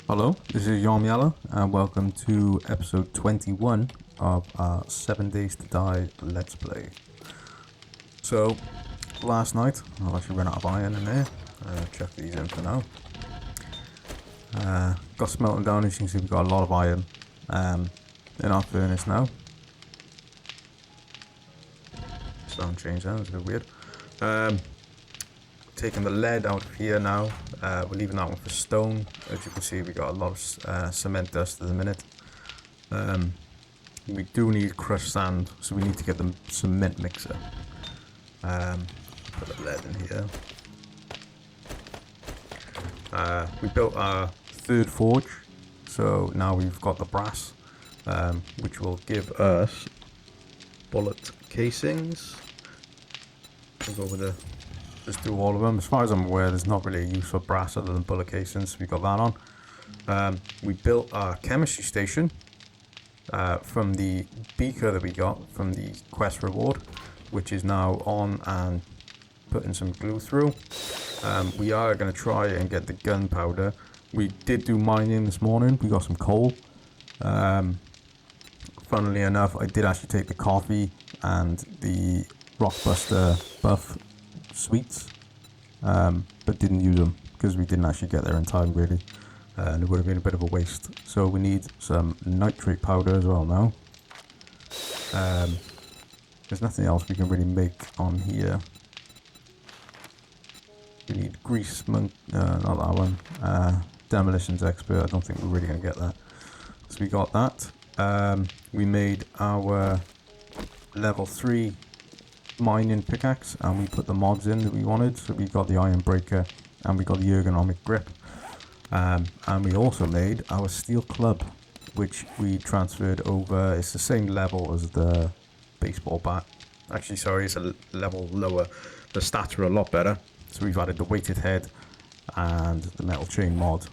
Hello, this is Yo Yella, and welcome to episode 21 of our 7 Days to Die Let's Play. So, last night, I've actually run out of iron in there. Chuck these in for now. Got smelting down, as you can see we've got a lot of iron in our furnace now. Sound change there, that's a bit weird. Taking the lead out of here now. We're leaving that one for stone. As you can see, we got a lot of cement dust at the minute. We do need crushed sand, so we need to get the cement mixer. Put the lead in here. We built our third forge, so now we've got the brass, which will give us bullet casings. We'll go with the just do all of them. As far as I'm aware, there's not really a use for brass other than bullet casings, so we got that on. We built our chemistry station from the beaker that we got from the quest reward, which is now on and putting some glue through. We are going to try and get the gunpowder. We did do mining this morning. We got some coal. Funnily enough, I did actually take the coffee and the Rockbuster buff sweets, but didn't use them because we didn't actually get there in time really, and it would have been a bit of a waste. So we need some nitrate powder as well now. There's nothing else we can really make on here. We need grease monk, not that one. Demolitions expert, I don't think we're really going to get that. So we got that. We made our level 3 mining pickaxe, and we put the mods in that we wanted. So we got the iron breaker and we got the ergonomic grip, and we also made our steel club, which we transferred over. It's the same level as the baseball bat. Actually, sorry, it's a level lower. The stats are a lot better. So we've added the weighted head and the metal chain mod,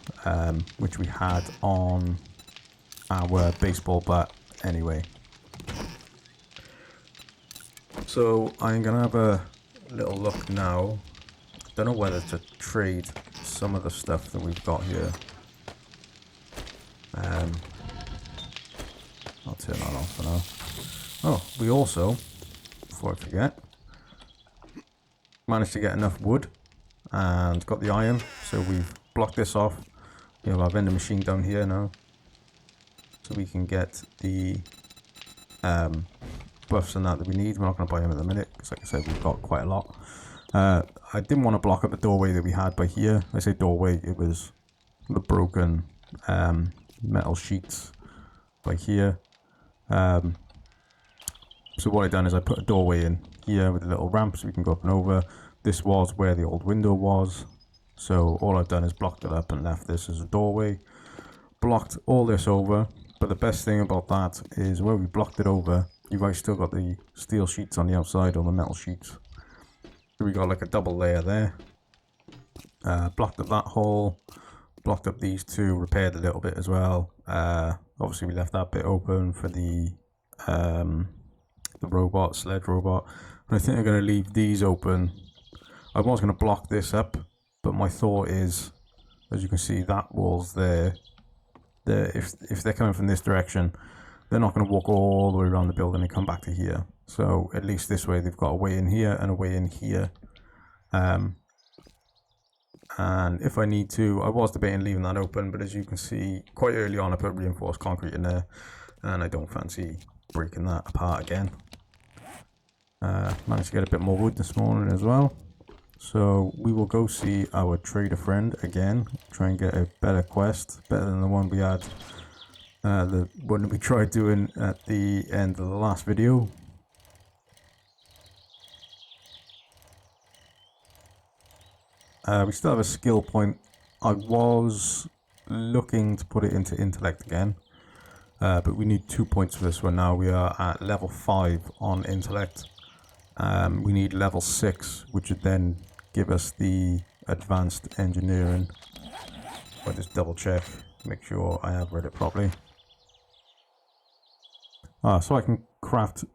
which we had on our baseball bat anyway. So I'm going to have a little look now. Don't know whether to trade some of the stuff that we've got here. I'll turn that off for now. Oh, we also, before I forget, managed to get enough wood and got the iron. So we've blocked this off. We have our vending machine down here now. So we can get the buffs and that we need. We're not going to buy them at the minute because, like I said, we've got quite a lot. I didn't want to block up the doorway that we had by here. I say doorway, it was the broken metal sheets by here. So what I've done is I put a doorway in here with a little ramp so we can go up and over. This was where the old window was, so all I've done is blocked it up and left this as a doorway. Blocked all this over, but the best thing about that is where we blocked it over, you've actually still got the steel sheets on the outside, or the metal sheets. So we got like a double layer there. Blocked up that hole, blocked up these two, repaired a little bit as well. Obviously we left that bit open for the robot, sled robot. And I think I'm going to leave these open. I was going to block this up, but my thought is, as you can see, that wall's there. If they're coming from this direction, they're not going to walk all the way around the building and come back to here. So at least this way they've got a way in here and a way in here. And if I need to, I was debating leaving that open, but as you can see, quite early on I put reinforced concrete in there, and I don't fancy breaking that apart again. Managed to get a bit more wood this morning as well. So we will go see our trader friend again, try and get a better quest, better than the one we had, the one that we tried doing at the end of the last video. We still have a skill point. I was looking to put it into intellect again, but we need 2 points for this one now. We are at level 5 on intellect. We need level 6, which would then give us the advanced engineering. I'll just double check, make sure I have read it properly. So I can craft,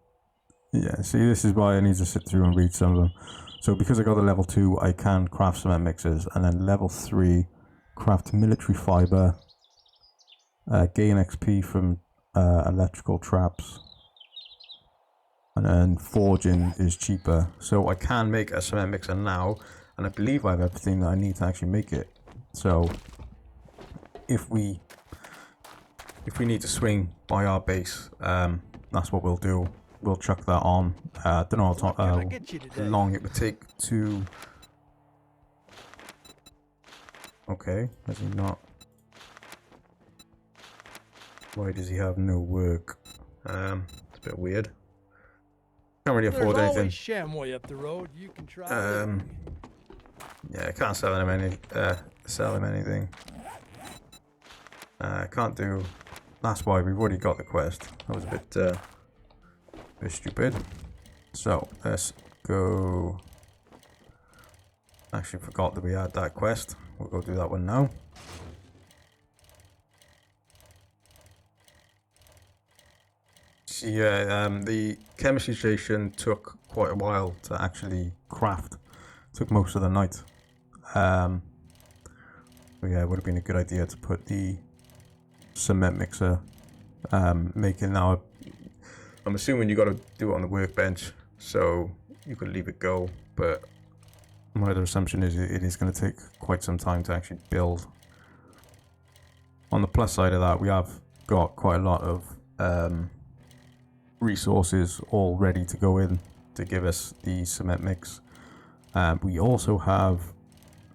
yeah, see, this is why I need to sit through and read some of them. So because I got the level 2, I can craft cement mixers, and then level 3, craft military fiber, gain XP from electrical traps, and then forging is cheaper. So I can make a cement mixer now, and I believe I have everything that I need to actually make it. So if we need to swing by our base, that's what we'll do. We'll chuck that on. I don't know how long it would take to... Okay, has he not? Why does he have no work? It's a bit weird. Can't really afford anything. Shamway up the road. You can try. Yeah, I can't sell him anything. Can't do. That's why we've already got the quest. That was a bit stupid. So let's go. Actually, forgot that we had that quest. We'll go do that one now. So yeah, the chemistry station took quite a while to actually craft. Took most of the night. But yeah, it would have been a good idea to put the cement mixer making now. I'm assuming you got to do it on the workbench, so you could leave it go, but my other assumption is it is going to take quite some time to actually build. On the plus side of that, we have got quite a lot of resources all ready to go in to give us the cement mix. We also have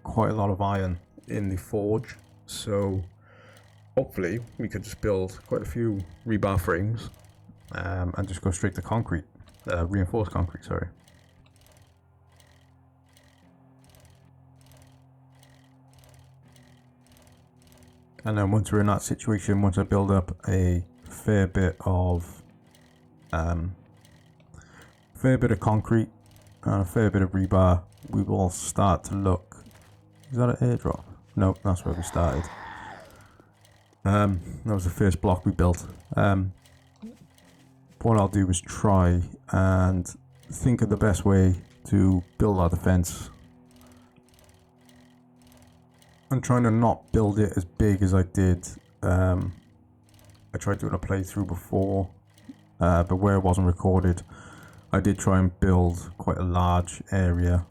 quite a lot of iron in the forge, so hopefully we could just build quite a few rebar frames and just go straight to concrete, reinforced concrete, sorry. And then once we're in that situation, once I build up a fair bit of concrete and a fair bit of rebar, we will start to look. Is that an airdrop? No, that's where we started. That was the first block we built. What I'll do is try and think of the best way to build our defense. I'm trying to not build it as big as I did. I tried doing a playthrough before, but where it wasn't recorded, I did try and build quite a large area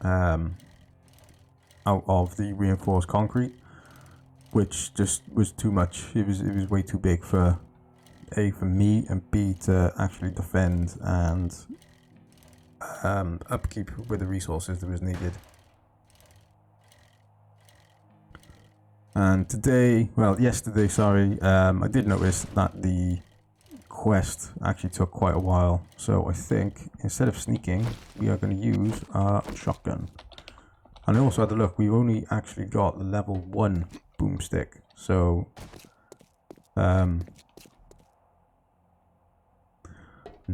out of the reinforced concrete, which just was too much. It was way too big for A, for me, and B, to actually defend and upkeep with the resources that was needed. And yesterday, I did notice that the quest actually took quite a while. So I think instead of sneaking, we are going to use our shotgun. And I also had a look, we've only actually got the level 1 boomstick. So, no,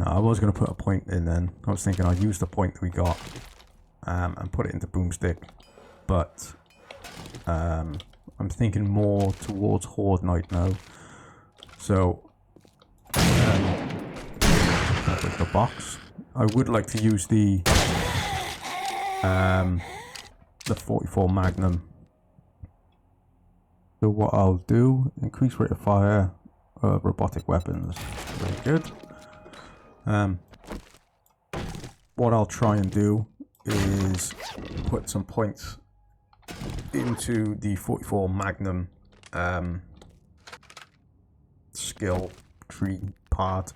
I was going to put a point in then. I was thinking I'd use the point that we got and put it into boomstick. But, I'm thinking more towards Horde Knight now. So, I'll break the box. I would like to use the 44 Magnum. So what I'll do, increase rate of fire of robotic weapons. Very good. What I'll try and do is put some points into the 44 Magnum skill tree part,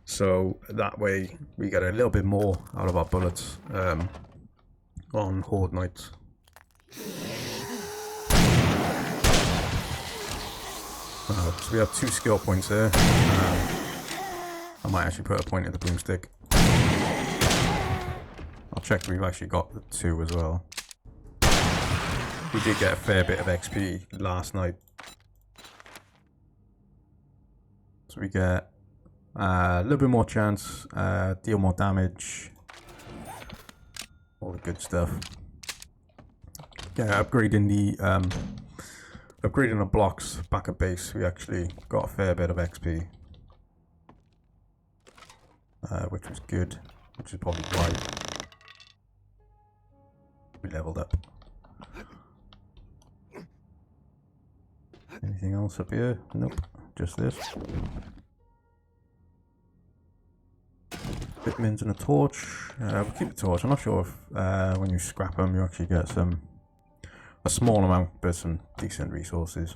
so that way we get a little bit more out of our bullets on Horde Knights. So we have 2 skill points there. I might actually put a point in the boomstick. I'll check we've actually got the 2 as well. We did get a fair bit of XP last night. So we get a little bit more chance, deal more damage, all the good stuff. Yeah, upgrading the blocks back at base, we actually got a fair bit of XP. Which was good, which is probably why we leveled up. Anything else up here? Nope, just this. Bitmins and a torch. We'll keep the torch. I'm not sure if when you scrap them you actually get a small amount, but some decent resources.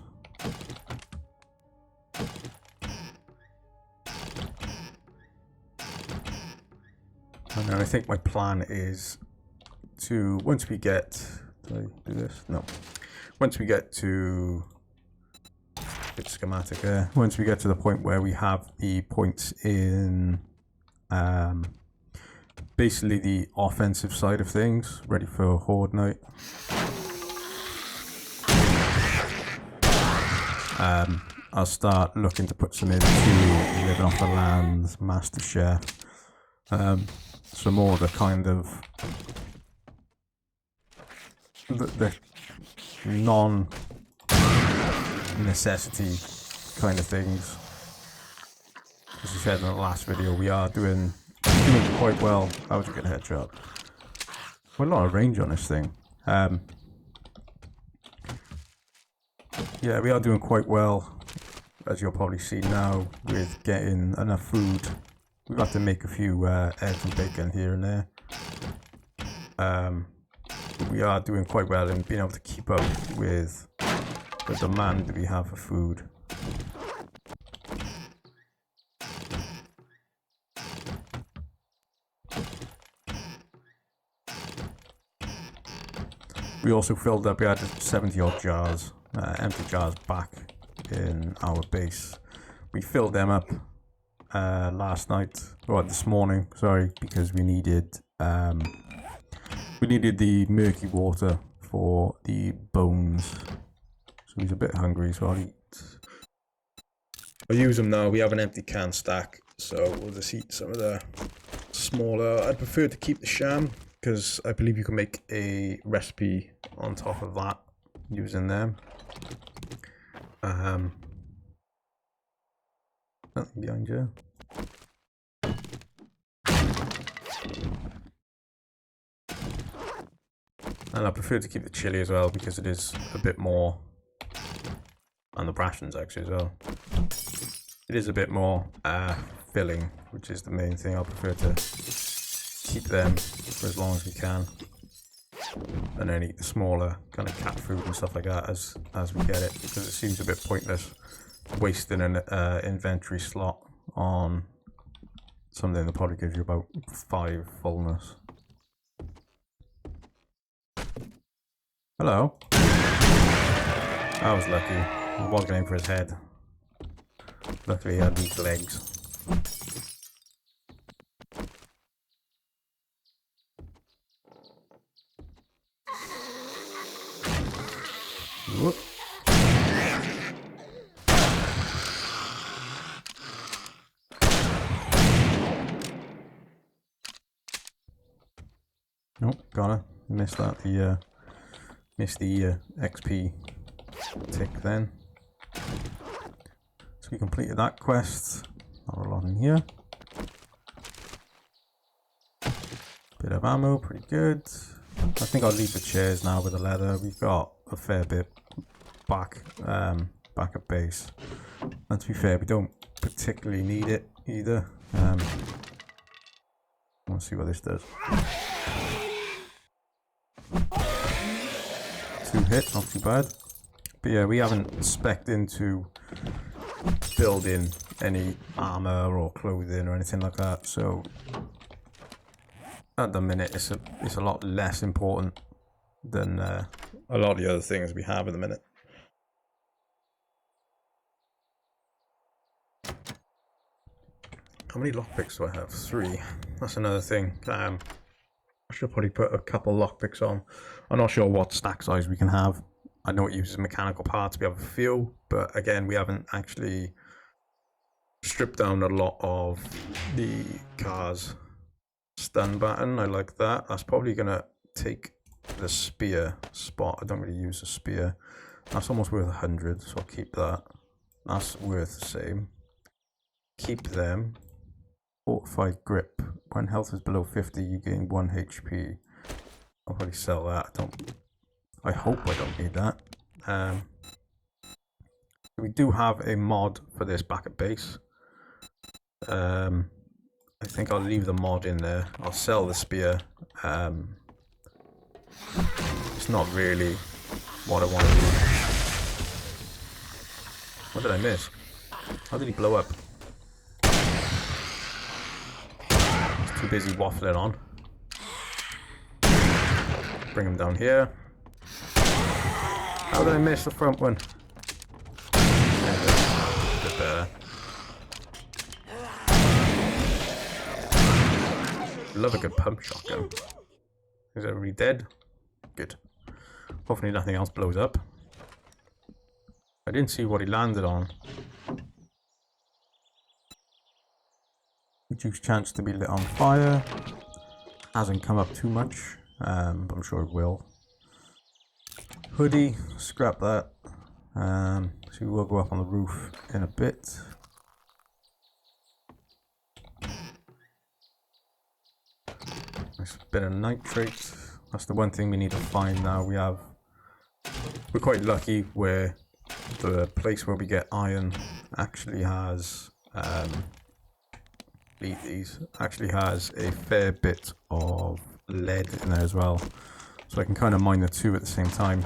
And then I think my plan is to, once we get, did I do this? No. Once we get to, bit schematic there, once we get to the point where we have the points in basically the offensive side of things, ready for Horde Night. I'll start looking to put some into Living Off the Land, Master Chef, some more of the kind of the non-necessity kind of things. As I said in the last video, we are doing quite well. That was a good headshot. Quite a lot of range on this thing. Yeah, we are doing quite well, as you'll probably see now, with getting enough food. We've got to make a few eggs and bacon here and there. But we are doing quite well in being able to keep up with the demand that we have for food. We also filled up, we had 70 odd jars, empty jars back in our base. We filled them up last night, or this morning, sorry, because we needed the murky water for the bones. So he's a bit hungry, so I'll use them now. We have an empty can stack, so we'll just eat some of the smaller. I'd prefer to keep the sham, because I believe you can make a recipe on top of that using them. Nothing behind you. And I prefer to keep the chili as well, because it is a bit more, and the rations actually as well. It is a bit more filling, which is the main thing. I prefer to keep them for as long as we can, and then eat the smaller kind of cat food and stuff like that as we get it, because it seems a bit pointless wasting an inventory slot on something that probably gives you about 5 fullness. Hello. I was lucky. I was going for his head. Luckily he had weak legs. Whoop. Nope, gotta miss that. Missed the XP tick then. So we completed that quest. Not a lot in here. Bit of ammo, pretty good. I think I'll leave the chairs now with the leather. We've got a fair bit back at base. And to be fair, we don't particularly need it either. Let's see what this does. 2 hit, not too bad. But yeah, we haven't spec'd into building any armor or clothing or anything like that, so at the minute it's a lot less important than a lot of the other things we have at the minute. How many lockpicks do I have? 3. That's another thing. I should probably put a couple lockpicks on. I'm not sure what stack size we can have. I know it uses mechanical parts, we have a few, but again, we haven't actually stripped down a lot of the car's stun button. I like that. That's probably going to take the spear spot. I don't really use the spear. That's almost worth 100, so I'll keep that. That's worth the same. Keep them. Fortified grip. When health is below 50, you gain 1 HP. I'll probably sell that. I hope I don't need that. do have a mod for this back at base. I think I'll leave the mod in there. I'll sell the spear. It's not really what I want to do. What did I miss? How did he blow up? He's too busy waffling on. Bring him down here. How did I miss the front one? A bit better. Love a good pump shotgun. Is everybody dead? Good. Hopefully nothing else blows up. I didn't see what he landed on. Reduced chance to be lit on fire. Hasn't come up too much, but I'm sure it will. Hoodie, scrap that. So we will go up on the roof in a bit. Nice bit of nitrate. That's the one thing we need to find now. We're quite lucky where the place where we get iron actually has actually has a fair bit of lead in there as well, so I can kind of mine the two at the same time.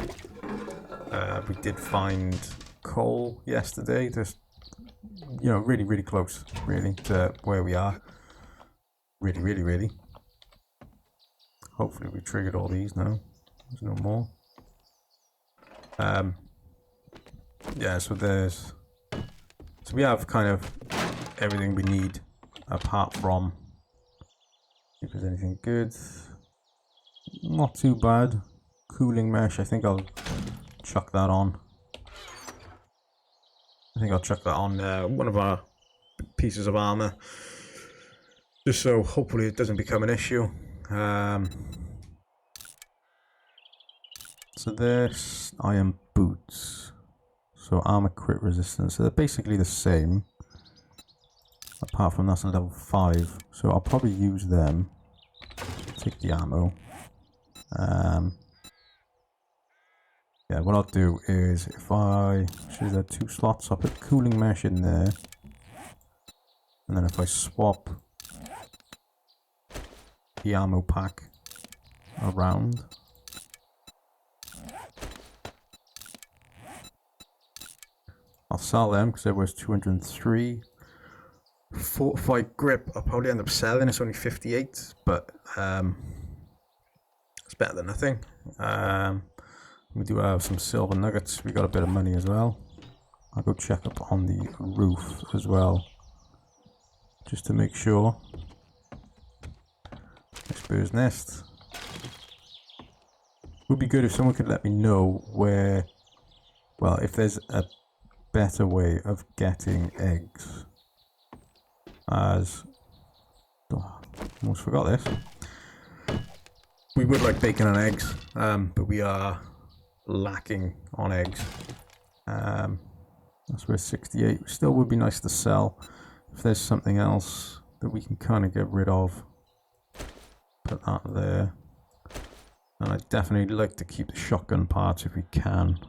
We did find coal yesterday, just really close really to where we are. Really. Hopefully we triggered all these now. There's no more. Yeah, so we have kind of everything we need apart from, if there's anything good. Not too bad. Cooling mesh, I think I'll chuck that on. One of our pieces of armor, just so hopefully it doesn't become an issue. So this iron boots, so armor crit resistance, so they're basically the same, apart from that's a level 5, so I'll probably use them. Take the ammo. Yeah, what I'll do is, if I choose the 2 slots, I'll put cooling mesh in there, and then if I swap the ammo pack around, I'll sell them because it was 203. Fortified grip, I'll probably end up selling. It's only 58, but it's better than nothing. We do have some silver nuggets. We got a bit of money as well. I'll go check up on the roof as well, just to make sure. Nice bird's nest. Would be good if someone could let me know where, well, if there's a better way of getting eggs, as almost forgot this. We would like bacon and eggs, but we are lacking on eggs. That's where 68 still would be nice to sell. If there's something else that we can kind of get rid of, put that there. And I'd definitely like to keep the shotgun parts if we can.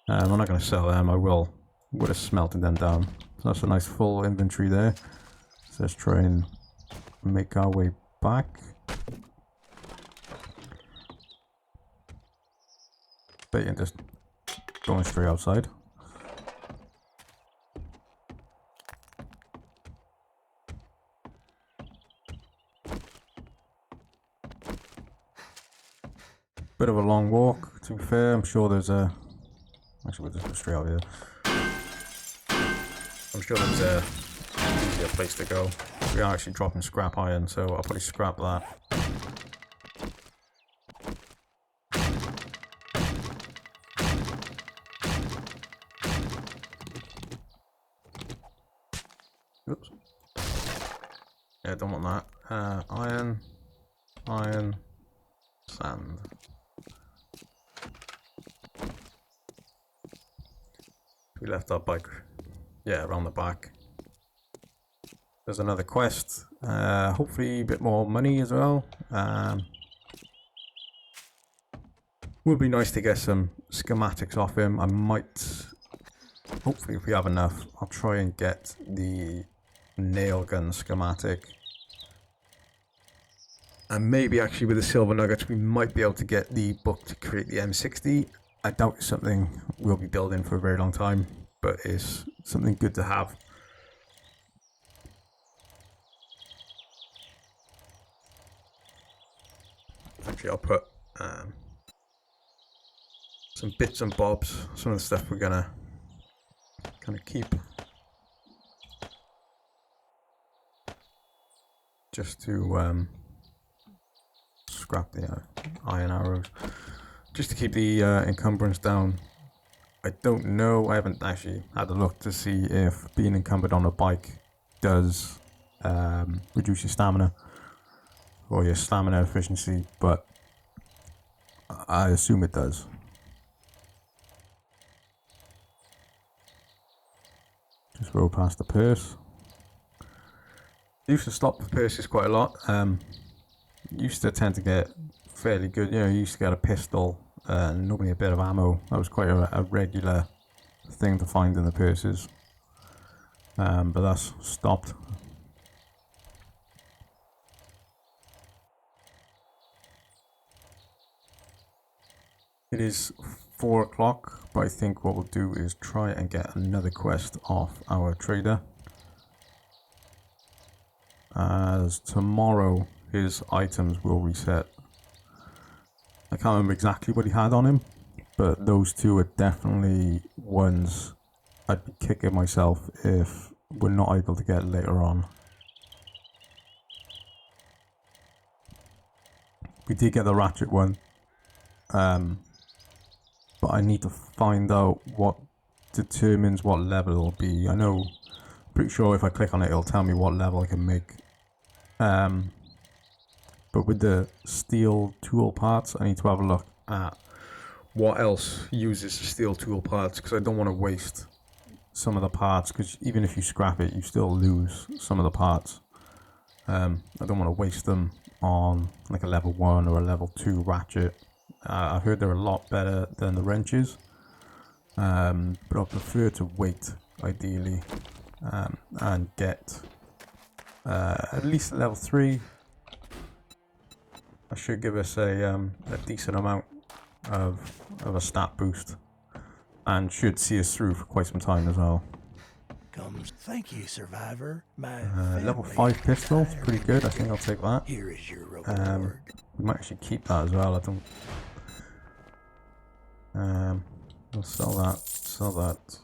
I'm not going to sell them. I would have smelted them down. So that's a nice full inventory there. So let's try and make our way back. But yeah, just going straight outside. Bit of a long walk, to be fair. I'm sure there's a... Actually, we'll just go straight out here. I'm sure there's a easier place to go. We are actually dropping scrap iron, so I'll probably scrap that. Oops. Yeah, don't want that. Iron, sand. We left our bike, yeah, around the back. There's another quest. Hopefully a bit more money as well. Would be nice to get some schematics off him. I might hopefully if we have enough, I'll try and get the nail gun schematic. And maybe actually with the silver nuggets, we might be able to get the book to create the M60. I doubt it's something we'll be building for a very long time, but it's something good to have. Actually, I'll put some bits and bobs, some of the stuff we're gonna kind of keep, just to scrap the iron arrows, just to keep the encumbrance down. I don't know, I haven't actually had a look to see if being encumbered on a bike does reduce your stamina or your stamina efficiency, but I assume it does. Just roll past the purse. Used to stop the purses quite a lot. Used to tend to get fairly good, you know, you used to get a pistol and normally a bit of ammo. That was quite a regular thing to find in the purses. But that's stopped. It is 4 o'clock, but I think what we'll do is try and get another quest off our trader, as tomorrow his items will reset. I can't remember exactly what he had on him, but those two are definitely ones I'd be kicking myself if we're not able to get later on. We did get the ratchet one, but I need to find out what determines what level it'll be. I know, pretty sure if I click on it, it'll tell me what level I can make. But with the steel tool parts, I need to have a look at what else uses steel tool parts, because I don't want to waste some of the parts, because even if you scrap it, you still lose some of the parts. I don't want to waste them on like a level 1 or a level 2 ratchet. I've heard they're a lot better than the wrenches, but I prefer to wait, ideally, and get at least level 3. That should give us a decent amount of a stat boost, and should see us through for quite some time as well. Thank you, survivor. My level 5 pistol, it's pretty good. I think I'll take that. Here is your reward. We might actually keep that as well. I don't. We'll sell that. Sell that.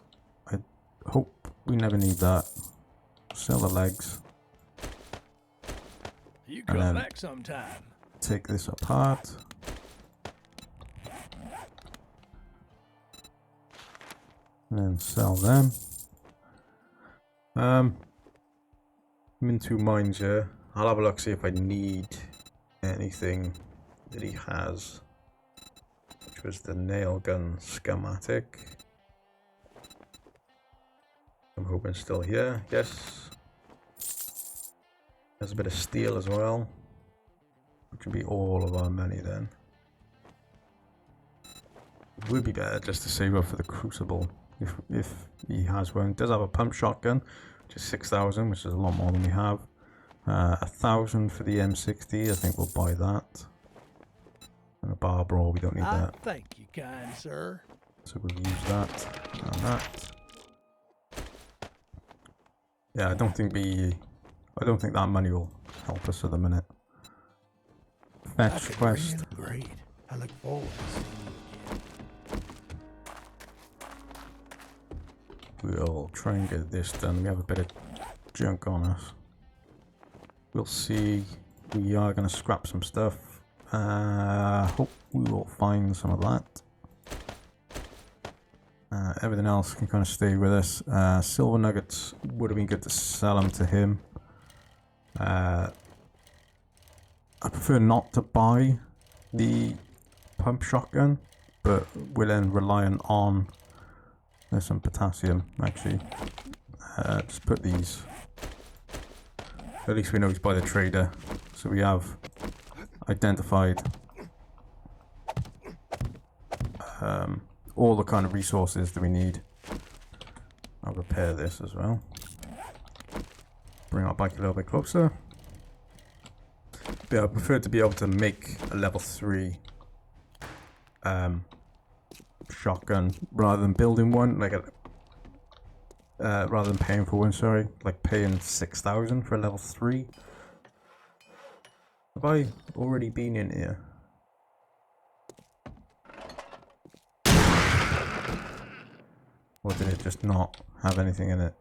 I hope we never need that. Sell the legs. You come back sometime. Take this apart. And then sell them. I'm in 2 minds here. I'll have a look, see if I need anything that he has, which was the nail gun schematic. I'm hoping still here. Yes. There's a bit of steel as well, which would be all of our money then. It would be better just to save up for the crucible if he has one. He does have a pump shotgun, which is 6,000, which is a lot more than we have. 1,000 for the M60, I think we'll buy that. And a bar brawl, we don't need that. Thank you, kind sir. So we'll use that and that. Yeah, I don't think that money will help us at the minute. Fetch quest. Great. I look forward to seeing you again. We'll try and get this done. We have a bit of junk on us. We'll see. We are going to scrap some stuff. Hope we will find some of that. Everything else can kind of stay with us. Silver nuggets would have been good to sell them to him. I prefer not to buy the pump shotgun, but we're then reliant on. There's some potassium actually. Just put these. At least we know he's by the trader, so we have identified all the kind of resources that we need. I'll repair this as well. Bring our bike a little bit closer. But I prefer to be able to make a level 3 shotgun rather than building one, like rather than paying for one, sorry. Like paying 6,000 for a level 3. Have I already been in here? Or did it just not have anything in it?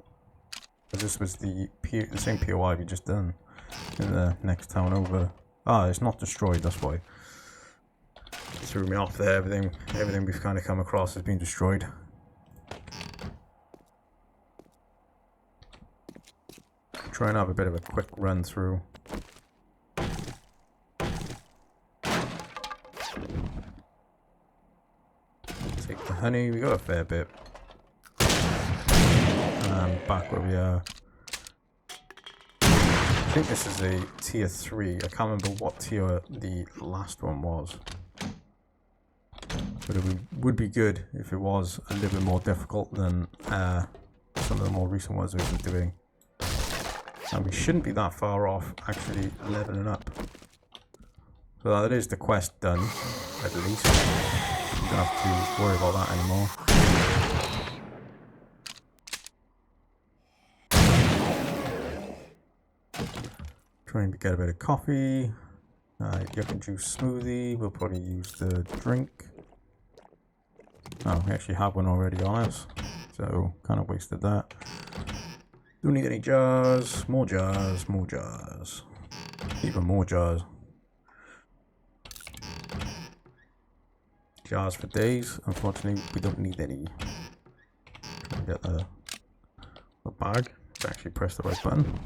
This was the same POI we just done in the next town over. Ah, it's not destroyed, that's why. It threw me off there. Everything we've kind of come across has been destroyed. Try and have a bit of a quick run through. Take the honey, we got a fair bit. Back where we are. I think this is a tier 3. I can't remember what tier the last one was. But it would be good if it was a little bit more difficult than some of the more recent ones we've been doing. And we shouldn't be that far off actually leveling up. So that is the quest done, at least. You don't have to worry about that anymore. Try and get a bit of coffee. Yucca juice smoothie. We'll probably use the drink. Oh, we actually have one already on us, so kind of wasted that. Don't need any jars. More jars. More jars. Even more jars. Jars for days. Unfortunately, we don't need any. Try and get the bag. Actually, press the right button.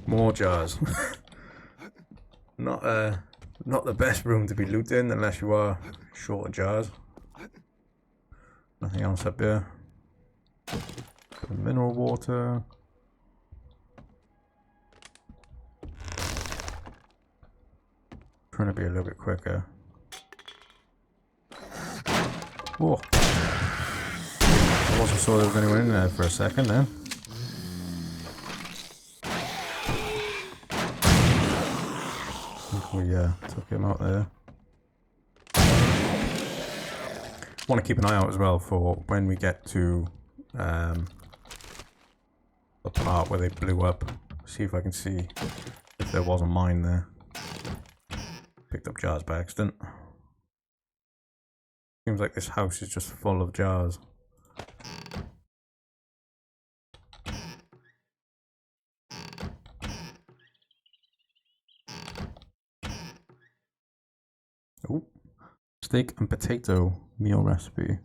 More jars. Not the best room to be looting unless you are short of jars. Nothing else up here. Mineral water. Trying to be a little bit quicker. Whoa. I wasn't sure there was anyone in there for a second then. We took him out there. Want to keep an eye out as well for when we get to the part where they blew up. See if I can see if there was a mine there. Picked up jars by accident. Seems like this house is just full of jars. Ooh. Steak and potato meal recipe.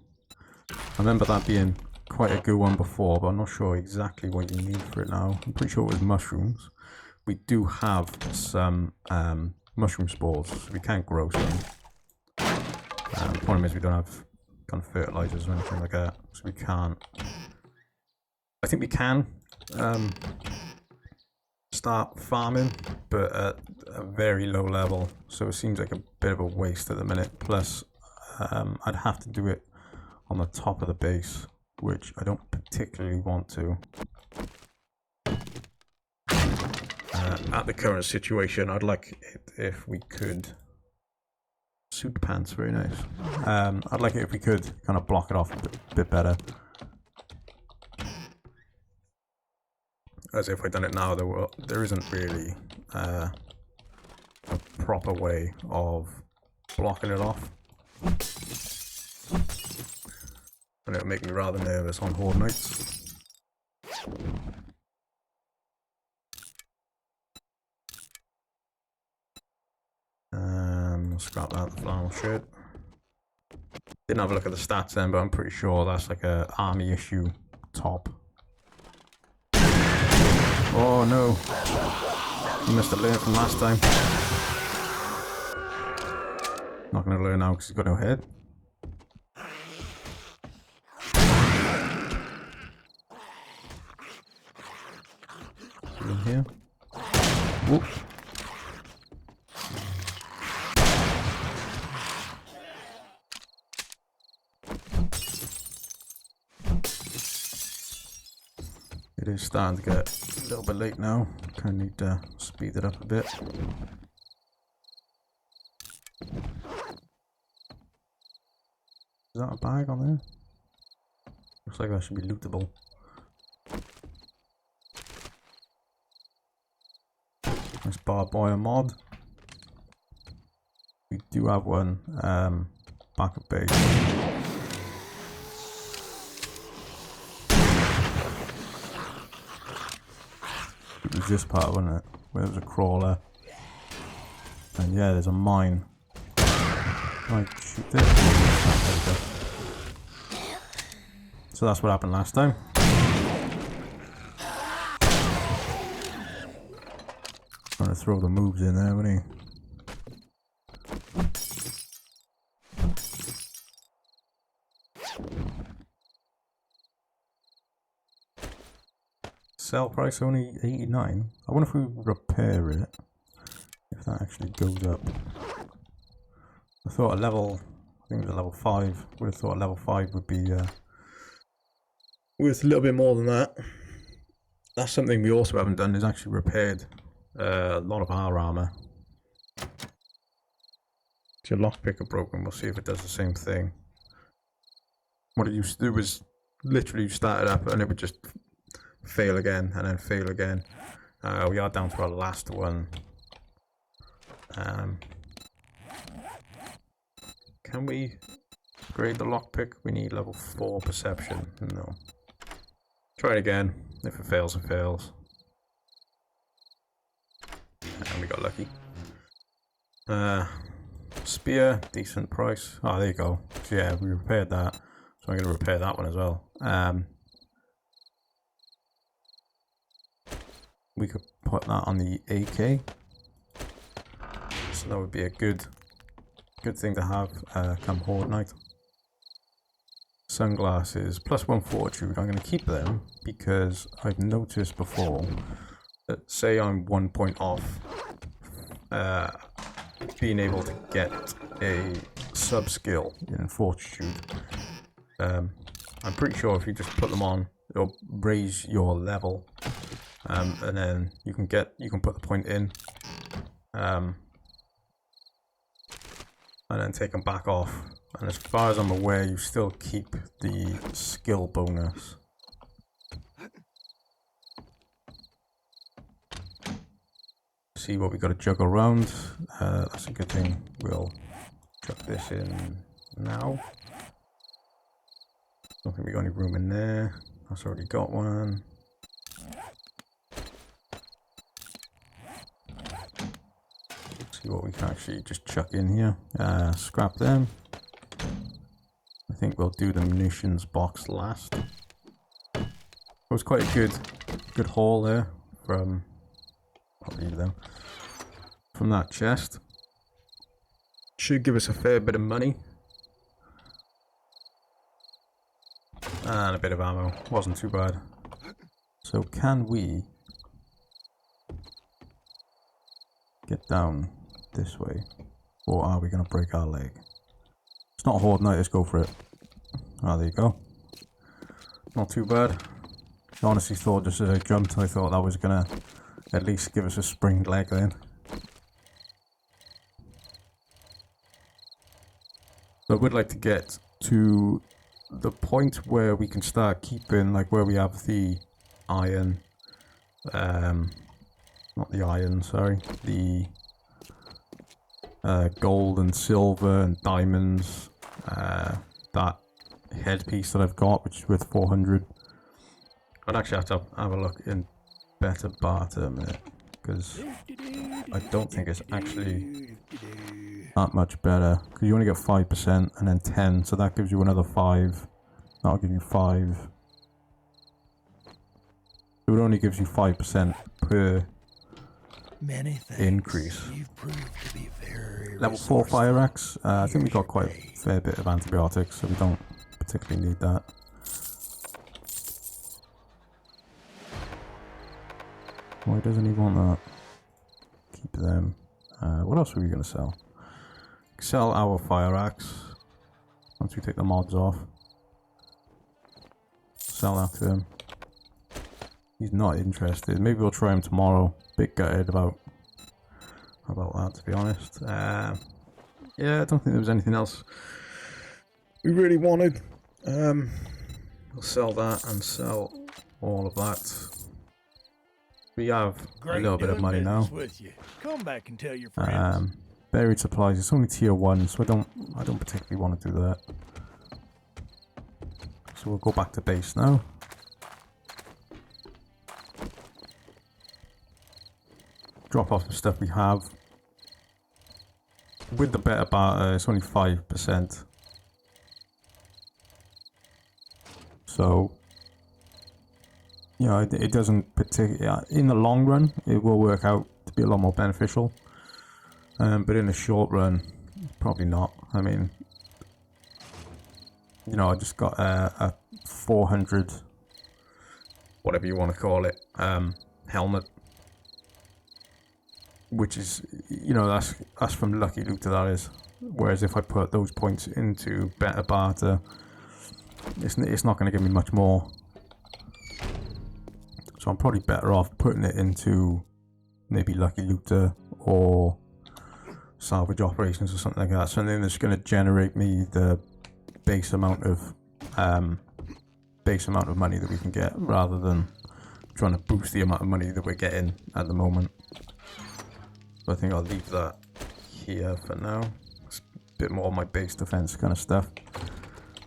I remember that being quite a good one before, but I'm not sure exactly what you need for it now. I'm pretty sure it was mushrooms. We do have some mushroom spores, so we can't grow some. The problem is we don't have kind of fertilizers or anything like that, so we can't. I think we can start farming, but at a very low level, so it seems like a bit of a waste at the minute. Plus I'd have to do it on the top of the base, which I don't particularly want to. At the current situation, I'd like it if we could. Suit pants, very nice. I'd like it if we could kind of block it off a bit better. As if I'd done it now, there isn't really a proper way of blocking it off. And it would make me rather nervous on horde nights. Scrap that, the flannel shirt. Didn't have a look at the stats then, but I'm pretty sure that's like a army issue top. Oh no, he must have learned from last time. Not going to learn now because he's got no head. In here. Whoop. It is starting to get a little bit late now. Kind of need to speed it up a bit. Is that a bag on there? Looks like that should be lootable. Nice barbed wire mod. We do have one back at base. It was this part, wasn't it? Where there's a crawler. And yeah, there's a mine. Right, shoot this. So that's what happened last time. Trying to throw the moves in there, wasn't he? Sell price only 89. I wonder if we repair it, if that actually goes up. I thought a level, I think it was a level 5. Would have thought a level 5 would be worth a little bit more than that. That's something we also haven't done, is actually repaired a lot of our armor. If your lockpick are broken, we'll see if it does the same thing. What it used to do was literally start it up and it would just fail again and then fail again. We are down to our last one. Can we upgrade the lockpick? We need level 4 perception. No. Try it again. If it fails, it fails. And we got lucky. Spear, decent price. Oh, there you go. So yeah, we repaired that. So I'm going to repair that one as well. We could put that on the AK. So that would be a good thing to have come Horde Night. Sunglasses, +1 fortitude. I'm going to keep them because I've noticed before that, say I'm 1 point off being able to get a sub skill in fortitude. I'm pretty sure if you just put them on, it'll raise your level, and then you can put the point in, and then take them back off. And as far as I'm aware, you still keep the skill bonus. See what we got to juggle around. That's a good thing. We'll chuck this in now. Don't think we got any room in there. That's already got one. See what we can actually just chuck in here. Scrap them. I think we'll do the munitions box last. It was quite a good haul there from, I'll leave them, from that chest. Should give us a fair bit of money. And a bit of ammo. Wasn't too bad. So can we get down this way? Or are we going to break our leg? It's not a Horde Night, let's go for it. Ah, there you go. Not too bad. I honestly thought just as I jumped, I thought that was going to at least give us a springed leg then. So I would like to get to the point where we can start keeping, like where we have the iron, not the iron, sorry, the gold and silver and diamonds, that headpiece that I've got, which is worth 400. I'd actually have to have a look in better barter a minute, because I don't think it's actually that much better, because you only get 5% and then 10, so that gives you another 5. That'll give you 5. It only gives you 5% per increase. Level 4 fire axe. I think we got quite a fair bit of antibiotics, so we don't particularly need that. Why doesn't he want that? Keep them. What else are we going to sell? Sell our fire axe once we take the mods off. Sell that to him. He's not interested. Maybe we'll try him tomorrow. Bit gutted about that, to be honest. Yeah, I don't think there was anything else we really wanted. We'll sell that and sell all of that. We have a little bit of money now. With you. Come back and tell your friends. Buried supplies. It's only tier 1, so I don't particularly want to do that. So we'll go back to base now. Drop off the stuff we have. With the better barter, it's only 5%. So, you know, it doesn't particularly, in the long run, it will work out to be a lot more beneficial. But in the short run, probably not. I mean, you know, I just got a 400, whatever you want to call it, helmet. Which is, you know, that's from Lucky Loot, that is. Whereas if I put those points into better barter, it's not going to give me much more. So I'm probably better off putting it into maybe Lucky Looter or salvage operations or something like that. Something that's going to generate me the base amount of money that we can get, rather than trying to boost the amount of money that we're getting at the moment. So I think I'll leave that here for now. It's a bit more of my base defense kind of stuff.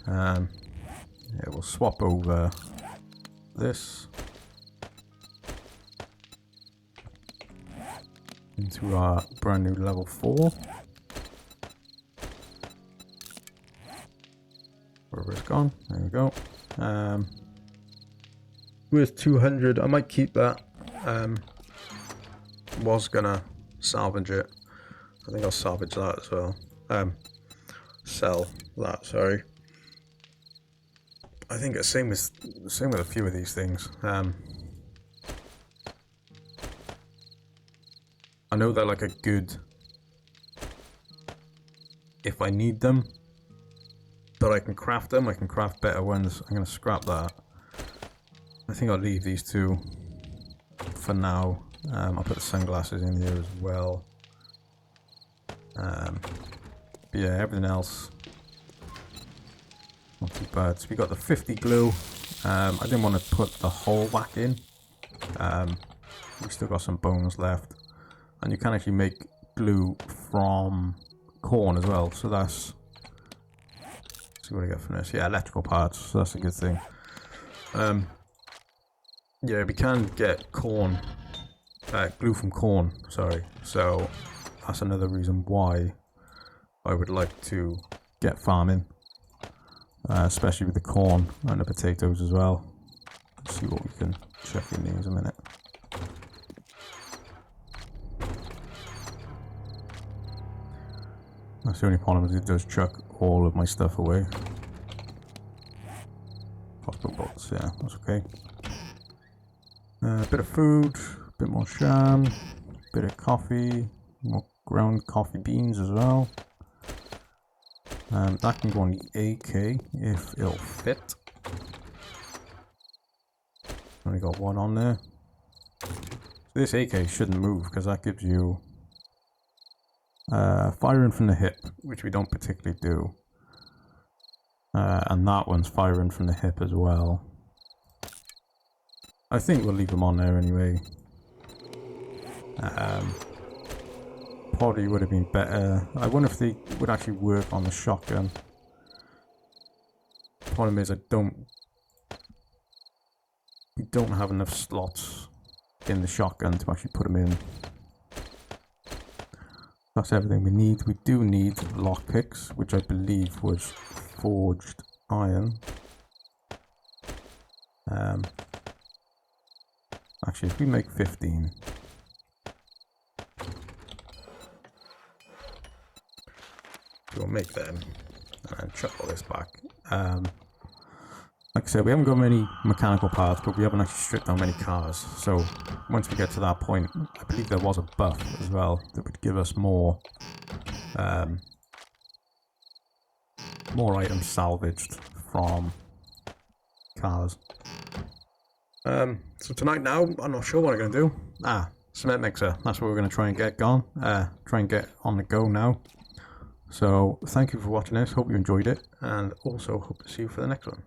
Yeah, we'll swap over this into our brand new level 4. Wherever it's gone, there we go. Worth 200. I might keep that. Was gonna salvage it. I think I'll salvage that as well. Sell that, sorry. I think it's same with a few of these things. I know they're like a good if I need them, but I can craft them. I can craft better ones. I'm gonna scrap that. I think I'll leave these two for now. I'll put the sunglasses in here as well. But yeah, everything else not too bad. So we got the 50 glue. I didn't want to put the whole whack in. We still got some bones left, and you can actually make glue from corn as well. So that's, let's see what I get from this. Yeah, electrical parts. So that's a good thing. Yeah, we can get corn. Glue from corn, sorry. So that's another reason why I would like to get farming, especially with the corn and the potatoes as well. Let's see what we can check in these a minute. That's the only problem, is it does chuck all of my stuff away. Crossbow bolts, yeah, that's okay. A bit of food. Bit more sham, bit of coffee, more ground coffee beans as well. That can go on the AK if it'll fit. Only got one on there. So this AK shouldn't move because that gives you firing from the hip, which we don't particularly do. And that one's firing from the hip as well. I think we'll leave them on there anyway. Probably would have been better. I wonder if they would actually work on the shotgun. Problem is, we don't have enough slots in the shotgun to actually put them in. That's everything we need. We do need lockpicks, which I believe was forged iron. Actually, if we make 15. We'll make them and chuck all this back. Like I said, we haven't got many mechanical parts, but we haven't actually stripped down many cars. So once we get to that point, I believe there was a buff as well that would give us more items salvaged from cars. So tonight now, I'm not sure what I'm going to do. Cement mixer. That's what we're going to try and get gone. Try and get on the go now. So thank you for watching this. Hope you enjoyed it. And also hope to see you for the next one.